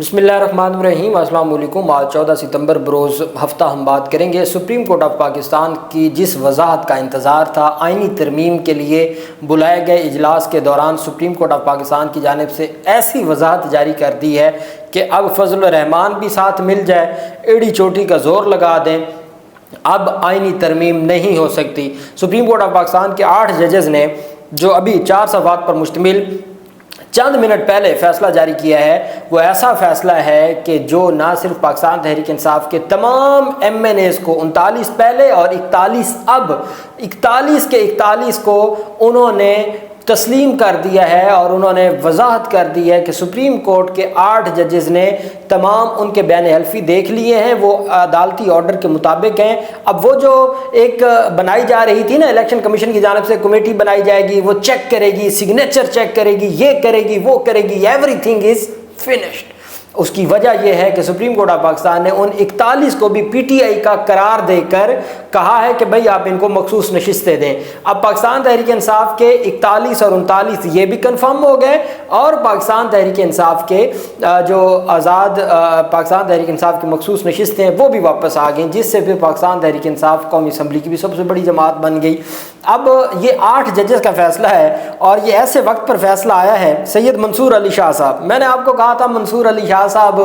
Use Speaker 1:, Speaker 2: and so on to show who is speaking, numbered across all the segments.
Speaker 1: بسم اللہ الرحمن الرحیم، السلام علیکم۔ آج 14 ستمبر بروز ہفتہ ہم بات کریں گے سپریم کورٹ آف پاکستان کی جس وضاحت کا انتظار تھا آئینی ترمیم کے لیے بلائے گئے اجلاس کے دوران سپریم کورٹ آف پاکستان کی جانب سے ایسی وضاحت جاری کر دی ہے کہ اب فضل الرحمان بھی ساتھ مل جائے، ایڑی چوٹی کا زور لگا دیں، اب آئینی ترمیم نہیں ہو سکتی۔ سپریم کورٹ آف پاکستان کے 8 ججز نے جو ابھی 4 صفحات پر مشتمل چند منٹ پہلے فیصلہ جاری کیا ہے، وہ ایسا فیصلہ ہے کہ جو نہ صرف پاکستان تحریک انصاف کے تمام ایم این ایز کو 39 پہلے اور 41 اب 41 کے 41 کو انہوں نے تسلیم کر دیا ہے، اور انہوں نے وضاحت کر دی ہے کہ سپریم کورٹ کے 8 ججز نے تمام ان کے بیان حلفی دیکھ لیے ہیں، وہ عدالتی آرڈر کے مطابق ہیں۔ اب وہ جو ایک بنائی جا رہی تھی نا، الیکشن کمیشن کی جانب سے کمیٹی بنائی جائے گی، وہ چیک کرے گی، سگنیچر چیک کرے گی، یہ کرے گی، وہ کرے گی، ایوری تھنگ از فنشڈ۔ اس کی وجہ یہ ہے کہ سپریم کورٹ آف پاکستان نے ان 41 کو بھی پی ٹی آئی کا قرار دے کر کہا ہے کہ بھئی آپ ان کو مخصوص نشستیں دیں۔ اب پاکستان تحریک انصاف کے 41 اور 39 یہ بھی کنفرم ہو گئے، اور پاکستان تحریک انصاف کے جو آزاد پاکستان تحریک انصاف کی مخصوص نشستیں ہیں وہ بھی واپس آ گئیں، جس سے پھر پاکستان تحریک انصاف قومی اسمبلی کی بھی سب سے بڑی جماعت بن گئی۔ اب یہ 8 ججز کا فیصلہ ہے، اور یہ ایسے وقت پر فیصلہ آیا ہے۔ سید منصور علی شاہ صاحب، میں نے آپ کو کہا تھا منصور علی شاہ صاحب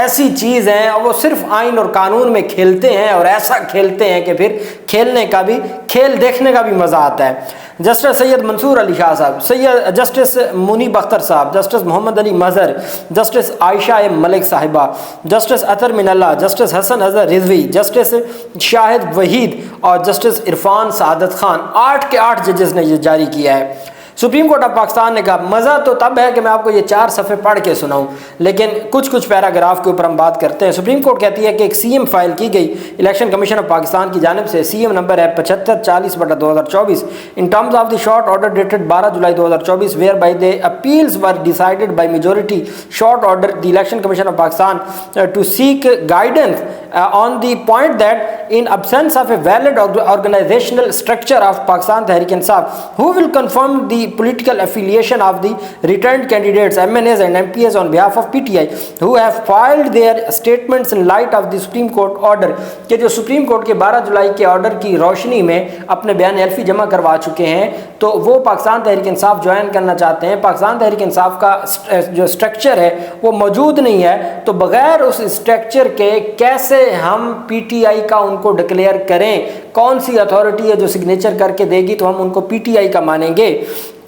Speaker 1: ایسی چیز ہیں، اور وہ صرف آئین اور قانون میں کھیلتے ہیں، اور ایسا کھیلتے ہیں کہ پھر کھیلنے کا بھی، کھیل دیکھنے کا بھی مزہ آتا ہے۔ جسٹس سید منصور علی شاہ صاحب، جسٹس منیب اختر صاحب، جسٹس محمد علی مظہر، جسٹس عائشہ ملک صاحبہ، جسٹس اطہر من اللہ، جسٹس حسن اظہر رضوی، جسٹس شاہد وحید اور جسٹس عرفان سعادت خان، 8 کے 8 ججز نے یہ جاری کیا ہے۔ سپریم کورٹ آف پاکستان نے کہا، مزہ تو تب ہے کہ میں آپ کو یہ 4 صفحے پڑھ کے سناؤں، لیکن کچھ پیراگراف کے اوپر ہم بات کرتے ہیں۔ سپریم کورٹ کہتی ہے کہ ایک سی ایم فائل کی گئی الیکشن کمیشن آف پاکستان کی جانب سے، سی ایم نمبر ہے 7540/2024 in terms of the short order dated 12 July 2024 whereby the appeals were decided by majority short order the Election Commission of Pakistan to seek guidance on the point that in absence of a valid organizational structure of Pakistan Tehreek Insaf, who will confirm the political affiliation of the returned candidates, MNAs and MPs on behalf of PTI, who have filed their statements in light of the Supreme Court order، کہ جو supreme court کے 12 جولائی کے order کی روشنی میں اپنے بیان حلفی جمع کروا چکے ہیں، تو وہ پاکستان تحریک انصاف جوائن کرنا چاہتے ہیں۔ پاکستان تحریک انصاف کا جو اسٹرکچر ہے وہ موجود نہیں ہے، تو بغیر اس اسٹرکچر کے کیسے ہم پی ٹی آئی کا ان کو ڈکلیئر کریں؟ کون سی اتھارٹی ہے جو سگنیچر کر کے دے گی تو ہم ان کو پی ٹی آئی کا مانیں گے؟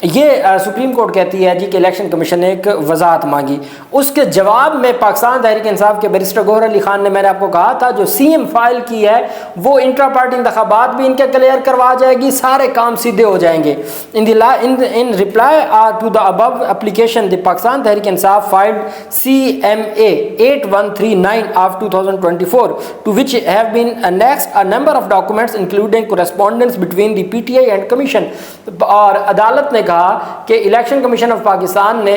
Speaker 1: یہ سپریم کورٹ کہتی ہے جی کہ الیکشن کمیشن نے ایک وضاحت مانگی۔ اس کے جواب میں پاکستان تحریک انصاف کے بیرسٹر گوہر علی خان نے، میں نے آپ کو کہا تھا، جو سی ایم فائل کی ہے وہ انٹرا پارٹی انتخابات بھی ان کے کلیئر کروا جائے گی، سارے کام سیدھے ہو جائیں گے۔ In reply to the above application the Pakistan Tehreek Insaf filed CMA 8139 of 2024 to which have been annexed a number of documents including correspondence between the PTI and commission۔ اور عدالت نے کہا کہ الیکشن کمیشن آف پاکستان نے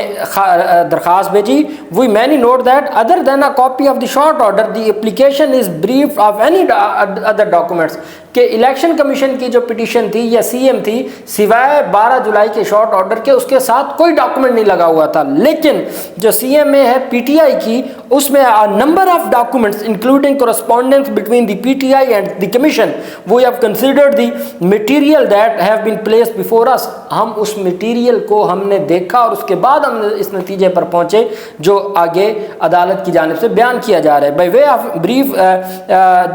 Speaker 1: درخواست بھیجی، we may note that other than a copy of the short order the application is bereft of any other documents, کہ election commission کی جو پٹیشن تھی یا سی ایم تھی، سوائے 12 جولائی کے شارٹ آرڈر کے اس کے ساتھ کوئی ڈاکومنٹ نہیں لگا ہوا تھا۔ لیکن جو سی ایم اے ہے پی ٹی آئی کی، اس میں number of documents including correspondence between the P T I and the commission, we have considered the material that have been placed before us, ہم اس مٹیریل کو ہم نے دیکھا اور اس کے بعد ہم نے اس نتیجے پر پہنچے جو آگے عدالت کی جانب سے بیان کیا جا رہا ہے۔ By way of brief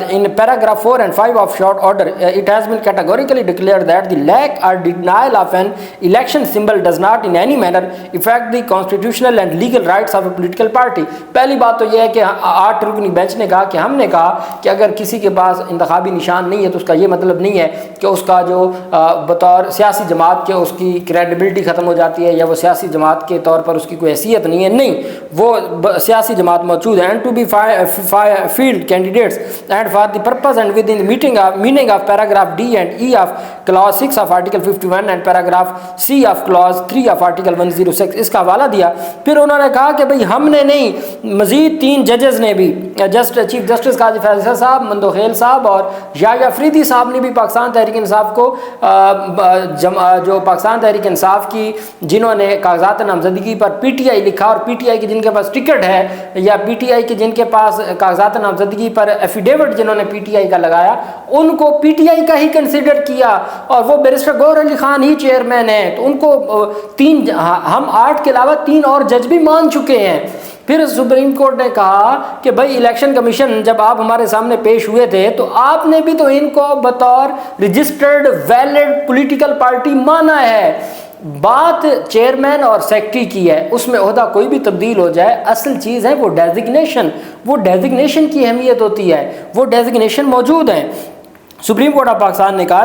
Speaker 1: in paragraph 4 and 5 of short order, it has been categorically declared that the lack or denial of an election symbol does not in any manner affect the constitutional and legal rights of a political party۔ پہلی بات تو یہ ہے کہ 8 رکنی bench نے کہا کہ ہم نے کہا کہ اگر کسی کے پاس انتخابی نشان نہیں ہے تو اس کا یہ مطلب نہیں ہے کہ اس کا جو بطور سیاسی جماعت کے اس کی کریڈیبلٹی ختم ہو جاتی ہے، یا وہ سیاسی جماعت کے طور پر اس کی کوئی حیثیت نہیں ہے، نہیں، وہ سیاسی جماعت موجود ہے۔ And to be field candidates and for the purpose and within meaning of paragraph D and E of clause 6 of article 51 and paragraph C of clause 3 of article 106، اس کا حوالہ دیا۔ پھر انہوں نے کہا کہ بھئی ہم نے نہیں، مزید 3 ججز نے بھی، چیف جسٹس قاضی فیصل صاحب، مندوخیل صاحب اور یحییٰ فریدی صاحب نے بھی پاکستان تحریک انصاف کو جو پاکستان تحریک انصاف کی جنہوں نے کاغذات نامزدگی پر پی ٹی آئی لکھا اور پی ٹی آئی کی جن کے پاس ٹکٹ ہے یا پی ٹی آئی کی جن کے پاس کاغذات نامزدگی پر ایفیڈیوٹ جنہوں نے پی ٹی آئی کا لگایا ان کو پی ٹی آئی کا ہی کنسیڈر کیا اور وہ بیرسٹر گوہر علی خان ہی چیئرمین ہیں، تو ان کو ہم 8 کے علاوہ 3 اور جج بھی مان چکے ہیں۔ پھر سپریم کورٹ نے کہا کہ بھائی الیکشن کمیشن جب آپ ہمارے سامنے پیش ہوئے تھے تو آپ نے بھی تو ان کو بطور رجسٹرڈ ویلڈ پولیٹیکل پارٹی مانا ہے۔ بات چیئرمین اور سیکٹری کی ہے، اس میں عہدہ کوئی بھی تبدیل ہو جائے، اصل چیز ہے وہ ڈیزگنیشن کی اہمیت ہوتی ہے، وہ ڈیزگنیشن موجود ہیں۔ سپریم کورٹ آف پاکستان نے کہا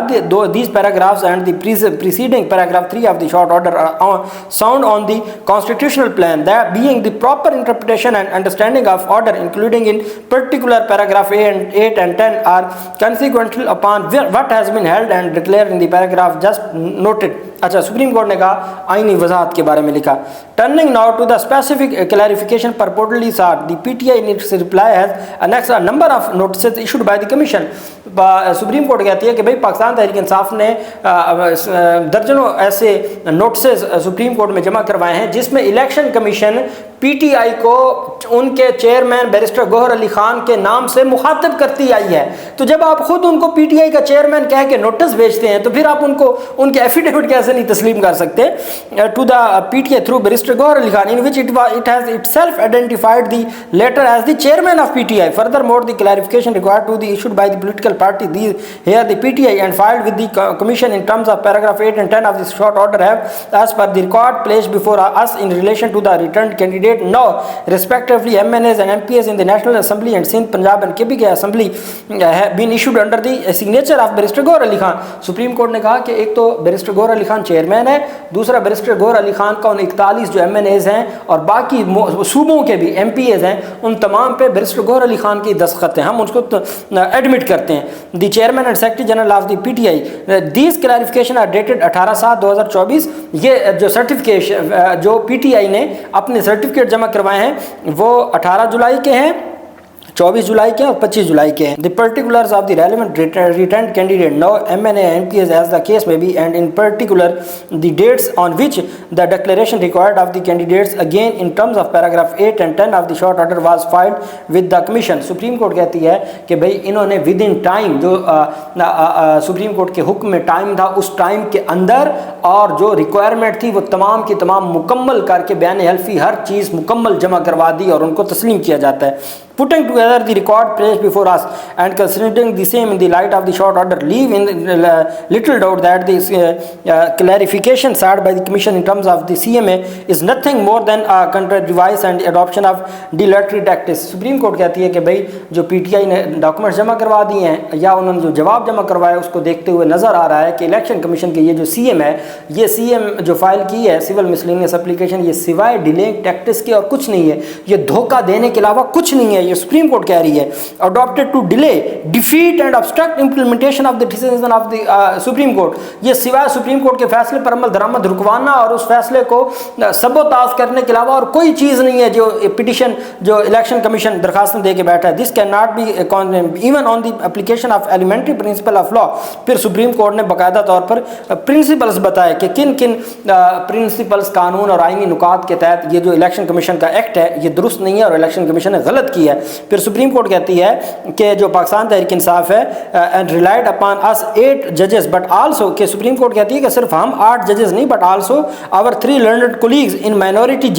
Speaker 1: these paragraphs and the preceding paragraph 3 of the short order are sound on the constitutional plan, that being the proper interpretation and understanding of order, including in particular paragraph 8 and 10 are consequential upon what has been held and declared in the paragraph just noted۔ اچھا، supreme court نے کہا آئینی وضاحت کے بارے میں لکھا۔ Turning now to the specific clarification purportedly sought, the PTI in its reply has annexed a number of notices issued by the commission۔ Supreme court کہتی ہے کہ بھئی پاکستان تحریک انصاف نے درجنوں ایسے نوٹسز سپریم کورٹ میں جمع کروائے ہیں جس میں الیکشن کمیشن پی ٹی آئی کو ان کے چیئرمین بیرسٹر گوہر علی خان کے نام سے مخاطب کرتی آئی ہے۔ تو جب آپ خود ان کو پی ٹی آئی کا چیئرمین کہہ کے نوٹس بھیجتے ہیں تو پھر آپ ان کو ان کے ایفیڈیوٹ کیسے نہیں تسلیم کر سکتے؟ To the P T I through barrister Gohar Ali Khan in which it has itself identified the latter as the chairman of PTI. Furthermore, the clarification required to be issued by the political party here the PTI and filed with the commission in terms of paragraph 8 and 10 of this short order have, as per the record placed before us in relation to the returned candidate now respectively MNAs and MPs in the National Assembly and Sindh, Punjab and KPK Assembly have been issued under the signature of Barrister Gohar Ali Khan۔ Supreme court نے کہا کہ ایک تو barrister Gohar Ali Khan chairman ہے، دوسرا barrister Gohar Ali Khan کا ان 41 جو MNAs ہیں اور باقی صوبوں کے بھی MPAs ہیں ان تمام پہ بیرسٹر گوہر علی خان کی دستخط ہیں، ہم اس کو ایڈمٹ کرتے ہیں۔ The chairman and secretary general of the P T I, these clarification are dated 18/7/2024۔ یہ جو سرٹیفکیشن جو پی ٹی آئی نے اپنے سرٹیفکیٹ جمع کروائے ہیں وہ 18 جولائی کے ہیں، 24 جولائی کے اور 25 جولائی کے ہیں۔ The particulars of the relevant returned candidate now MNA and MPs as the case may be, and in particular the dates on which the declaration required of the candidates again in terms of paragraph 8 and 10 of the short order was filed with the commission۔ Supreme court کہتی ہے کہ بھئی انہوں نے with in time, جو supreme court کے حکم میں ٹائم تھا اس ٹائم کے اندر اور جو ریکوائرمنٹ تھی وہ تمام کی تمام مکمل کر کے بیان حلفی ہر چیز مکمل جمع کروا دی اور ان کو تسلیم کیا جاتا ہے۔ Putting together the record placed before us and considering the same in the light of the short order, leave in little doubt that this clarification sought by the commission in terms of the CMA is nothing more than a counter-device and adoption of dilatory tactics۔ Supreme court کہتی ہے کہ بھئی جو پی T آئی نے documents جمع کروا دیے ہیں یا انہوں نے جو جواب جمع کروایا اس کو دیکھتے ہوئے نظر آ رہا ہے کہ الیکشن کمیشن کے یہ جو سی ایم ہے، یہ سی ایم جو فائل کی ہے سول مسلینیس اپلیکیشن، یہ سوائے ڈیلنگ ٹیکٹس کے اور کچھ نہیں ہے، یہ دھوکہ دینے کے علاوہ کچھ نہیں ہے۔ یہ سپریم کورٹ کہہ رہی ہے adopted to delay, defeat and obstruct implementation of the decision of the Supreme Court۔ یہ سوائے سپریم کورٹ کے فیصلے پر عمل درآمد رکوانا اور اس فیصلے کو سبوتاژ کرنے کے علاوہ اور کوئی چیز نہیں ہے جو پٹیشن جو الیکشن کمیشن درخواستیں دے کے بیٹھا ہے۔ this cannot be even on the application of elementary principle of law۔ پھر سپریم کورٹ نے باقاعدہ طور پر پرنسپلز بتائے کہ کن کن پرنسپلز قانون اور آئینی نکات کے تحت یہ جو الیکشن کمیشن کا ایکٹ ہے یہ درست نہیں ہے اور الیکشن کمیشن نے غلط کیا ہے۔ پھر سپریم کورٹ کہتی ہے کہ جو پاکستان تحریک انصاف ہے and relied upon us 8 judges but also کہ سپریم کورٹ کہتی ہے کہ صرف ہم 8 ججز نہیں but also our 3 learned colleagues in minority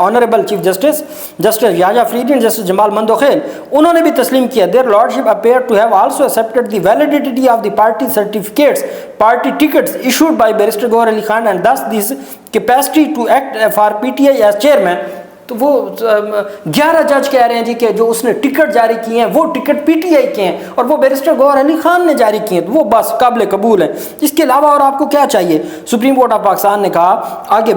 Speaker 1: honorable chief justice Yahya Afridi and justice جمال مندوخیل، انہوں نے بھی تسلیم کیا۔ their lordship appear to have also accepted the validity of the party certificates, party tickets issued by Barrister Gohar Ali Khan and thus this capacity to act for PTI as chairman۔ تو وہ 11 جج کہہ رہے ہیں جی کہ جو اس نے ticket جاری کیے ہیں وہ ٹکٹ پی ٹی آئی کے ہیں اور وہ بیرسٹر گوہر علی خان نے جاری کیے ہیں، تو وہ بس قابل قبول ہیں۔ اس کے علاوہ اور آپ کو کیا چاہیے؟ سپریم کورٹ آف پاکستان نے کہا آگے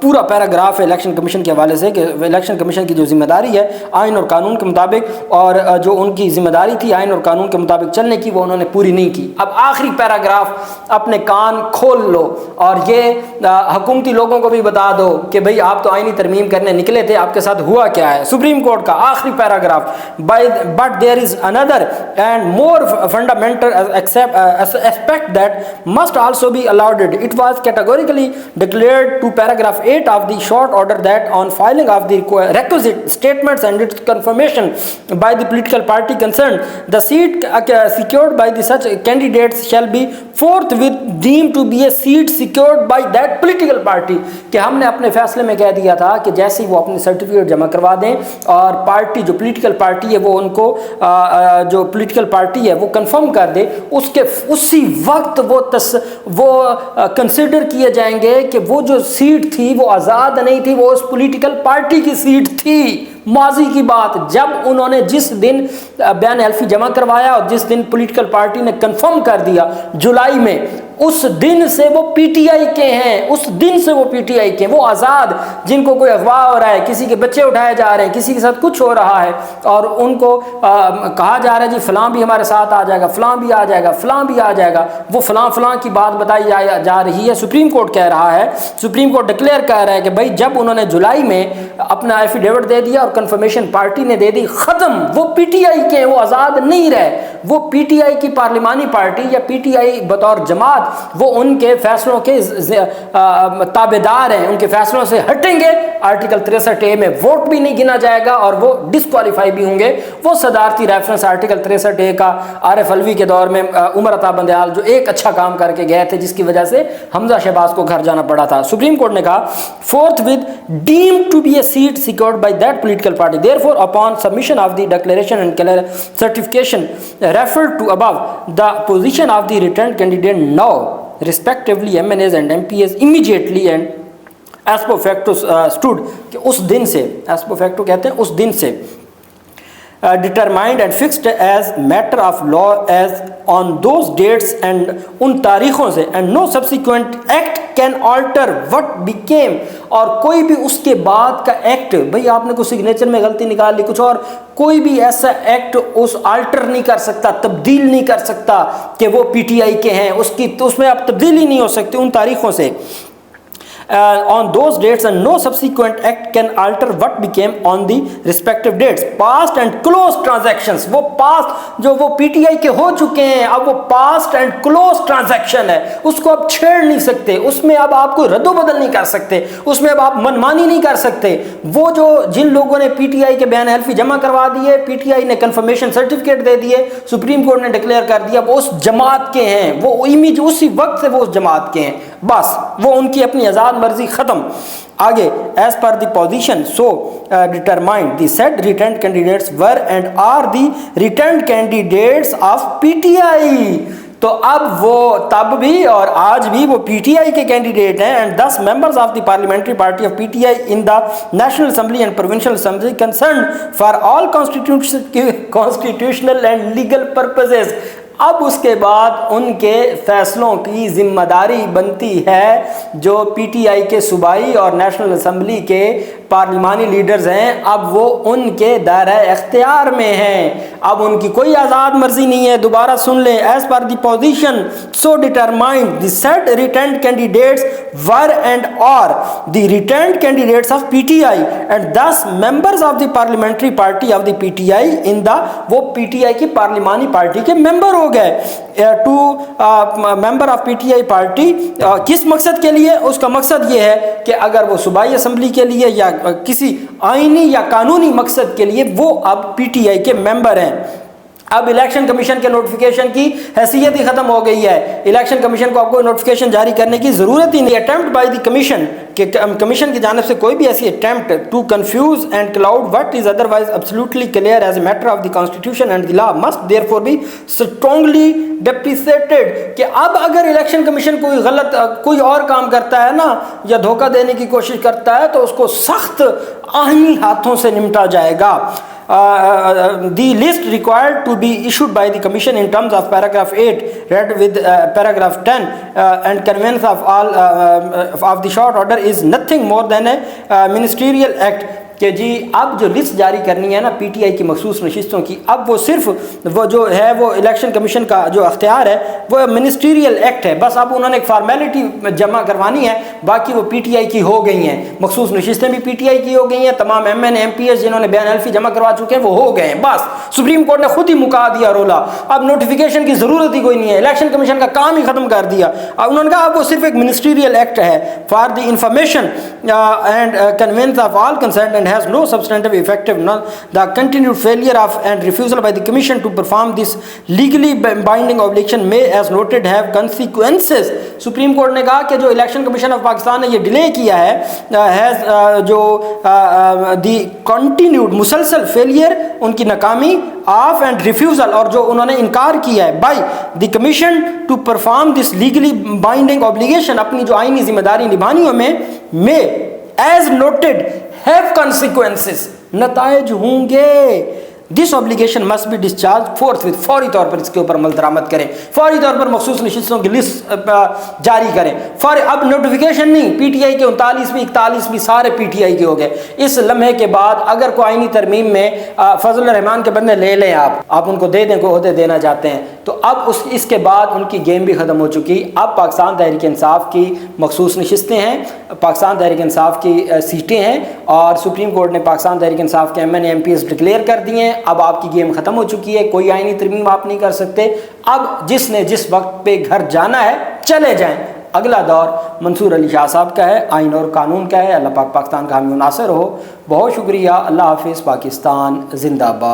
Speaker 1: پورا پیراگراف ہے الیکشن کمیشن کے حوالے سے کہ الیکشن کمیشن کی جو ذمہ داری ہے آئین اور قانون کے مطابق اور جو ان کی ذمہ داری تھی آئین اور قانون کے مطابق چلنے کی وہ انہوں نے پوری نہیں کی۔ اب آخری پیراگراف اپنے کان کھول لو اور یہ حکومتی لوگوں کو بھی بتا دو کہ بھئی آپ تو آئینی ترمیم کرنے نکلے تھے کہ آپ کے ساتھ ہوا کیا ہے. سپریم کورٹ کا آخری paragraph, but there is another and more fundamental aspect that must also be allowed. It was categorically declared to paragraph 8 of the short order that on filing of the requisite statements and its confirmation by the political party concerned, the seat secured by the such candidates shall be forthwith deemed to be a seat secured by that political party. کہ ہم نے اپنے فیصلے میں کہہ دیا تھا کہ جیسے ہی وہ اپنے سرٹیفکیٹ جمع کروا دیں اور پارٹی جو پولیٹیکل پارٹی ہے وہ ان کو جو پولیٹیکل پارٹی ہے وہ کنفرم کر دے, اس کے اسی وقت وہ کنسیڈر کیے جائیں گے کہ وہ جو سیٹ تھی وہ آزاد نہیں تھی, وہ اس پولیٹیکل پارٹی کی سیٹ تھی. ماضی کی بات, جب انہوں نے جس دن بیان حلفی جمع کروایا اور جس دن پولیٹیکل پارٹی نے کنفرم کر دیا جولائی میں, اس دن سے وہ پی ٹی آئی کے ہیں, اس دن سے وہ پی ٹی آئی کے, وہ آزاد جن کو کوئی اغوا ہو رہا ہے, کسی کے بچے اٹھائے جا رہے ہیں, کسی کے ساتھ کچھ ہو رہا ہے اور ان کو کہا جا رہا ہے جی فلاں بھی ہمارے ساتھ آ جائے گا, فلاں بھی آ جائے گا, فلاں بھی آ جائے گا, وہ فلاں فلاں کی بات بتائی جا رہی ہے. سپریم کورٹ کہہ رہا ہے, سپریم کورٹ ڈکلیئر کر رہا ہے کہ بھائی جب انہوں نے جولائی میں اپنا ایفیڈیوٹ دے دیا اور کنفرمیشن پارٹی نے دے دی, ختم, وہ پی ٹی آئی کے ہیں, وہ آزاد نہیں رہے, وہ پی ٹی آئی کی پارلیمانی پارٹی یا پی ٹی آئی بطور جماعت وہ ان کے فیصلوں کے تابع دار ہیں, ان کے فیصلوں سے ہٹیں گے. آرٹیکل 63A میں ووٹ بھی نہیں گنا جائے گا اور وہ ڈسکوالیفائی بھی ہوں گے. وہ صدارتی ریفرنس آرٹیکل 63A کا عارف علوی کے دور میں عمر عطا بندیال جو ایک اچھا کام کر کے گئے تھے جس کی وجہ سے حمزہ شہباز کو گھر جانا پڑا تھا. سپریم کورٹ نے کہا forthwith deemed to be a seat secured by that political party, therefore upon submission of the declaration and certification referred to above, the position of the returned candidate now respectively MNAs and MPs immediately and as per facto stood, کہ اس دن سے, as per facto کہتے ہیں اس دن سے, determined and fixed as matter of law as on those dates and ان تاریخوں سے, and no subsequent act can alter what became, اور کوئی بھی اس کے بعد کا ایکٹ, بھئی آپ نے کوئی سگنیچر میں غلطی نکال لی کچھ اور, کوئی بھی ایسا ایکٹ اس آلٹر نہیں کر سکتا, تبدیل نہیں کر سکتا کہ وہ پی ٹی آئی کے ہیں, اس میں اب تبدیلی نہیں ہو سکتی ان تاریخوں سے. On those dates and no subsequent act can alter what became on the respective dates. Past and closed transactions, وہ past جو وہ پی ٹی آئی کے ہو چکے ہیں اب وہ past and closed transaction ہے, اس کو اب چھیڑ نہیں سکتے, اس میں اب آپ کو رد و بدل نہیں کر سکتے, اس میں اب آپ منمانی نہیں کر سکتے. وہ جو جن لوگوں نے پی ٹی آئی کے بیان حلفی جمع کروا دیے, پی ٹی آئی نے کنفرمیشن سرٹیفکیٹ دے دیے, سپریم کورٹ نے ڈکلیئر کر دیا وہ اس جماعت کے ہیں, وہ امیج اسی وقت سے وہ اس جماعت کے ہیں, بس وہ ان کی اپنی آزاد مرضی ختم. آگے as per the position so determined the said returned candidates were and are the returned candidates of PTI. تو اب وہ تب بھی اور آج بھی وہ پی ٹی آئی کے کینڈیڈیٹ ہیں, and 10 members of the parliamentary party of PTI in the National Assembly and Provincial Assembly concerned for all constitutional and legal purposes. اب اس کے بعد ان کے فیصلوں کی ذمہ داری بنتی ہے جو پی ٹی آئی کے صوبائی اور نیشنل اسمبلی کے پارلیمانی لیڈرز ہیں, اب وہ ان کے دائرہ اختیار میں ہیں, اب ان کی کوئی آزاد مرضی نہیں ہے. دوبارہ سن لیں, as per the position so determined the seat returned candidates were and are the returned candidates of P T I and 10 members of the parliamentary party of the P T I in the, وہ P T آئی کی پارلیمانی party کے member ہو گئے. To member of P T I party, کس مقصد کے لیے؟ اس کا مقصد یہ ہے کہ اگر وہ صوبائی اسمبلی کے لیے یا کسی آئینی یا قانونی مقصد کے لیے وہ اب پی ٹی آئی کے ممبر ہیں. اب الیکشن کمیشن کے نوٹیفیکیشن کی حیثیت ہی ختم ہو گئی ہے, الیکشن کمیشن کو اب کوئی نوٹیفیکیشن جاری کرنے کی ضرورت ہی نہیں. اٹیمپٹ بائی دی کمیشن, کہ کمیشن کی جانب سے کوئی بھی ایسی attempt to confuse and cloud what is otherwise absolutely clear as a matter of the constitution and the law must therefore be strongly deprecated. کہ اب اگر الیکشن کمیشن کوئی غلط کوئی اور کام کرتا ہے نا یا دھوکہ دینے کی کوشش کرتا ہے تو اس کو سخت آئینی ہاتھوں سے نمٹا جائے گا. The list required to be issued by the commission in terms of paragraph 8 read with paragraph 10 and conveyance of all of the short order is nothing more than a ministerial act کہ جی اب جو list جاری کرنی ہے نا پی T آئی کی مخصوص نشستوں کی، اب وہ صرف وہ جو ہے وہ الیکشن کمیشن کا جو اختیار ہے وہ منسٹریل ایکٹ ہے، بس اب انہوں نے ایک فارمیلٹی جمع کروانی ہے، باقی وہ پی ٹی آئی کی ہو گئی ہیں، مخصوص نشستیں بھی پی ٹی آئی کی ہو گئی ہیں، تمام M N M P S جنہوں نے بیان حلفی جمع کروا چکے ہیں وہ ہو گئے ہیں، بس سپریم کورٹ نے خود ہی مکا دیا رولا، اب نوٹیفیکیشن کی ضرورت ہی کوئی نہیں ہے، الیکشن کمیشن کا کام ہی ختم کر دیا، اب انہوں نے کہا اب وہ صرف ایک منسٹریل ایکٹ ہے for the information and convenience of all concerned and has no substantive effect the continued failure of and refusal by the commission to perform this legally binding obligation may as noted have consequences. Supreme court نے کہا کہ جو election Commission of Pakistan نے یہ delay کیا ہے جو دی continued مسلسل فیلئر ان کی ناکامی آف اینڈ ریفیوزل اور جو انہوں نے انکار کیا ہے by the commission to perform this legally binding obligation اپنی جو آئینی ذمہ داری نبھانی میں ایز نوٹڈ ہیو consequences نتائج ہوں گے. دس obligation must be discharged forthwith فوری طور پر اس کے اوپر عمل درآمد کریں، فوری طور پر مخصوص نشستوں کی لسٹ جاری کریں، اب نوٹیفیکیشن نہیں، پی ٹی آئی کے 39ویں 41ویں سارے پی ٹی آئی کے ہو گئے. اس لمحے کے بعد اگر کوئی آئینی ترمیم میں فضل الرحمان کے بندے لے لیں، آپ ان کو دے دیں، کوئی عہدے دینا چاہتے ہیں تو اب اس کے بعد ان کی گیم بھی ختم ہو چکی. اب پاکستان تحریک انصاف کی مخصوص نشستیں ہیں، پاکستان تحریک انصاف کی سیٹیں ہیں اور سپریم کورٹ نے پاکستان تحریک انصاف کے M N A M P S declare کر دیے ہیں. اب آپ کی گیم ختم ہو چکی ہے، کوئی آئینی ترمیم آپ نہیں کر سکتے. اب جس نے جس وقت پہ گھر جانا ہے چلے جائیں. اگلا دور منصور علی شاہ صاحب کا ہے، آئین اور قانون کا ہے. اللہ پاک پاکستان کا حامی و ناصر ہو. بہت شکریہ. اللہ حافظ. پاکستان زندہ باد.